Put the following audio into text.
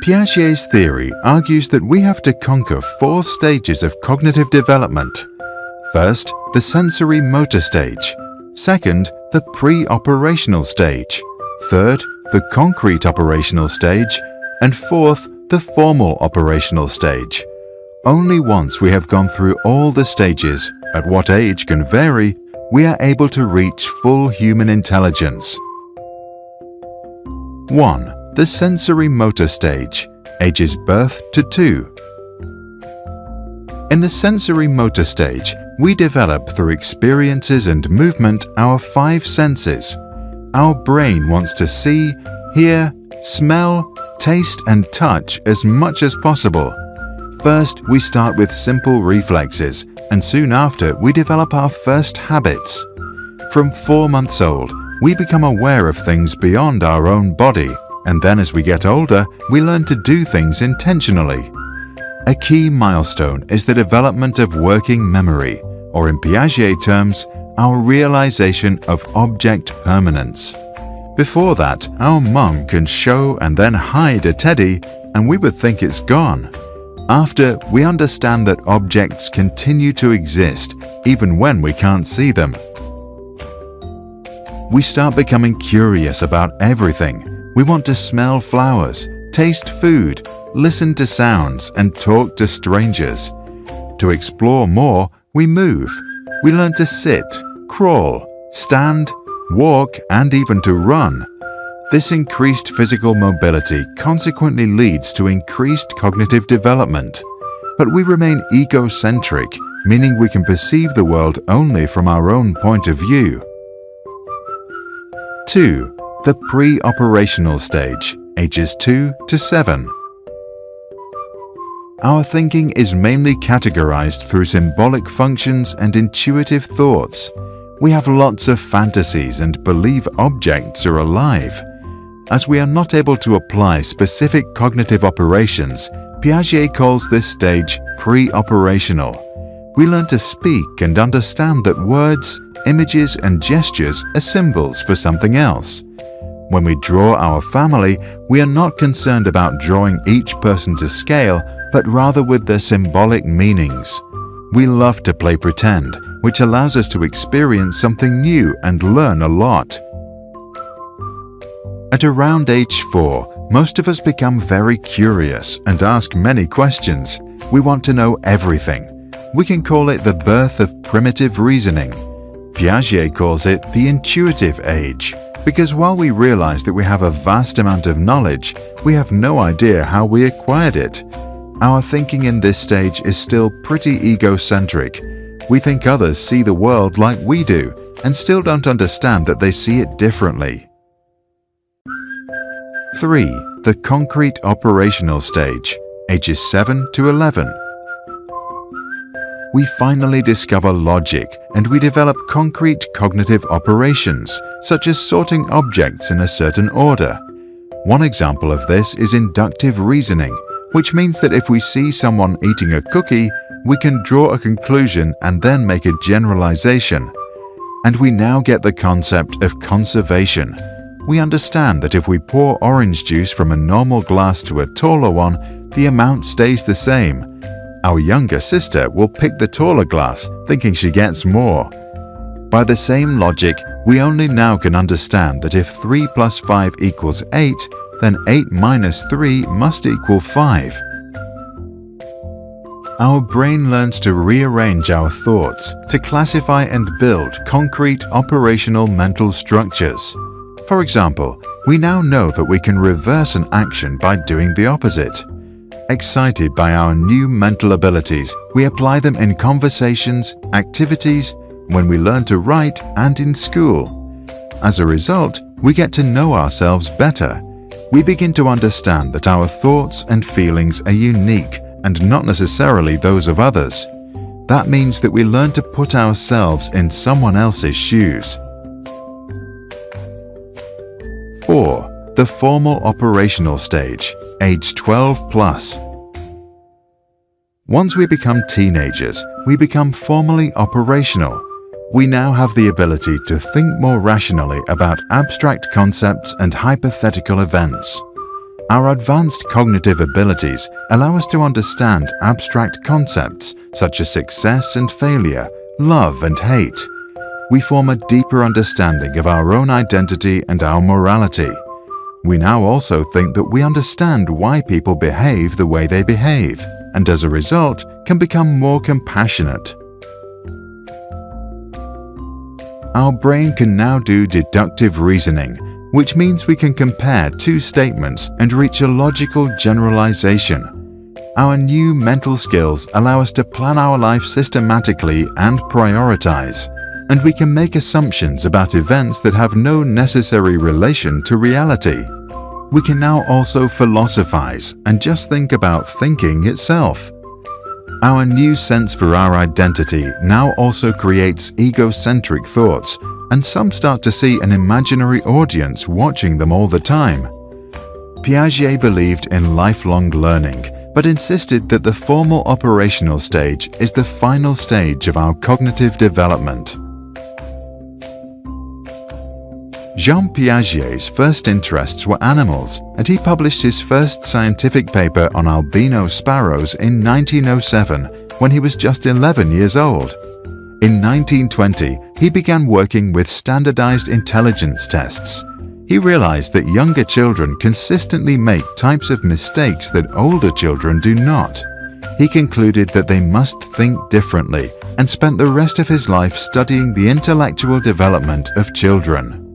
Piaget's theory argues that we have to conquer 4 stages of cognitive development. First, the sensory motor stage. Second, the pre-operational stage. Third, the concrete operational stage. And fourth, the formal operational stage. Only once we have gone through all the stages, at what age can vary, we are able to reach full human intelligence. 1. The sensory motor stage, ages birth to 2. In the sensory motor stage, we develop through experiences and movement our 5 senses. Our brain wants to see, hear, smell, taste and touch as much as possible. First, we start with simple reflexes, and soon after we develop our first habits. From 4 months old, we become aware of things beyond our own body, and then as we get older, we learn to do things intentionally. A key milestone is the development of working memory, or in Piaget terms, our realization of object permanence. Before that, our mum can show and then hide a teddy, and we would think it's gone. After, we understand that objects continue to exist even when we can't see them. We start becoming curious about everything. We want to smell flowers, taste food, listen to sounds, and talk to strangers. To explore more, we move. We learn to sit, crawl, stand, walk, and even to run. This increased physical mobility consequently leads to increased cognitive development. But we remain egocentric, meaning we can perceive the world only from our own point of view. 2. The pre-operational stage, ages 2 to 7. Our thinking is mainly categorized through symbolic functions and intuitive thoughts. We have lots of fantasies and believe objects are alive. As we are not able to apply specific cognitive operations, Piaget calls this stage pre-operational. We learn to speak and understand that words, images, and gestures are symbols for something else. When we draw our family, we are not concerned about drawing each person to scale, but rather with their symbolic meanings. We love to play pretend, which allows us to experience something new and learn a lot. At around age 4, most of us become very curious and ask many questions. We want to know everything. We can call it the birth of primitive reasoning. Piaget calls it the intuitive age, because while we realize that we have a vast amount of knowledge, we have no idea how we acquired it. Our thinking in this stage is still pretty egocentric. We think others see the world like we do, and still don't understand that they see it differently. 3. The concrete operational stage, ages 7 to 11. We finally discover logic, and we develop concrete cognitive operations, such as sorting objects in a certain order. One example of this is inductive reasoning, which means that if we see someone eating a cookie, we can draw a conclusion and then make a generalization. And we now get the concept of conservation. We understand that if we pour orange juice from a normal glass to a taller one, the amount stays the same. Our younger sister will pick the taller glass, thinking she gets more. By the same logic, we only now can understand that if 3 plus 5 equals 8, then 8 minus 3 must equal 5. Our brain learns to rearrange our thoughts, to classify and build concrete operational mental structures. For example, we now know that we can reverse an action by doing the opposite. Excited by our new mental abilities, we apply them in conversations, activities, when we learn to write, and in school. As a result, we get to know ourselves better. We begin to understand that our thoughts and feelings are unique and not necessarily those of others. That means that we learn to put ourselves in someone else's shoes. 4. The formal operational stage, age 12 plus. Once we become teenagers, we become formally operational. We now have the ability to think more rationally about abstract concepts and hypothetical events. Our advanced cognitive abilities allow us to understand abstract concepts such as success and failure, love and hate. We form a deeper understanding of our own identity and our morality. We now also think that we understand why people behave the way they behave, and as a result, can become more compassionate. Our brain can now do deductive reasoning, which means we can compare two statements and reach a logical generalization. Our new mental skills allow us to plan our life systematically and prioritize, and we can make assumptions about events that have no necessary relation to reality. We can now also philosophize and just think about thinking itself. Our new sense for our identity now also creates egocentric thoughts, and some start to see an imaginary audience watching them all the time. Piaget believed in lifelong learning, but insisted that the formal operational stage is the final stage of our cognitive development. Jean Piaget's first interests were animals, and he published his first scientific paper on albino sparrows in 1907, when he was just 11 years old. In 1920, he began working with standardized intelligence tests. He realized that younger children consistently make types of mistakes that older children do not. He concluded that they must think differently, and spent the rest of his life studying the intellectual development of children.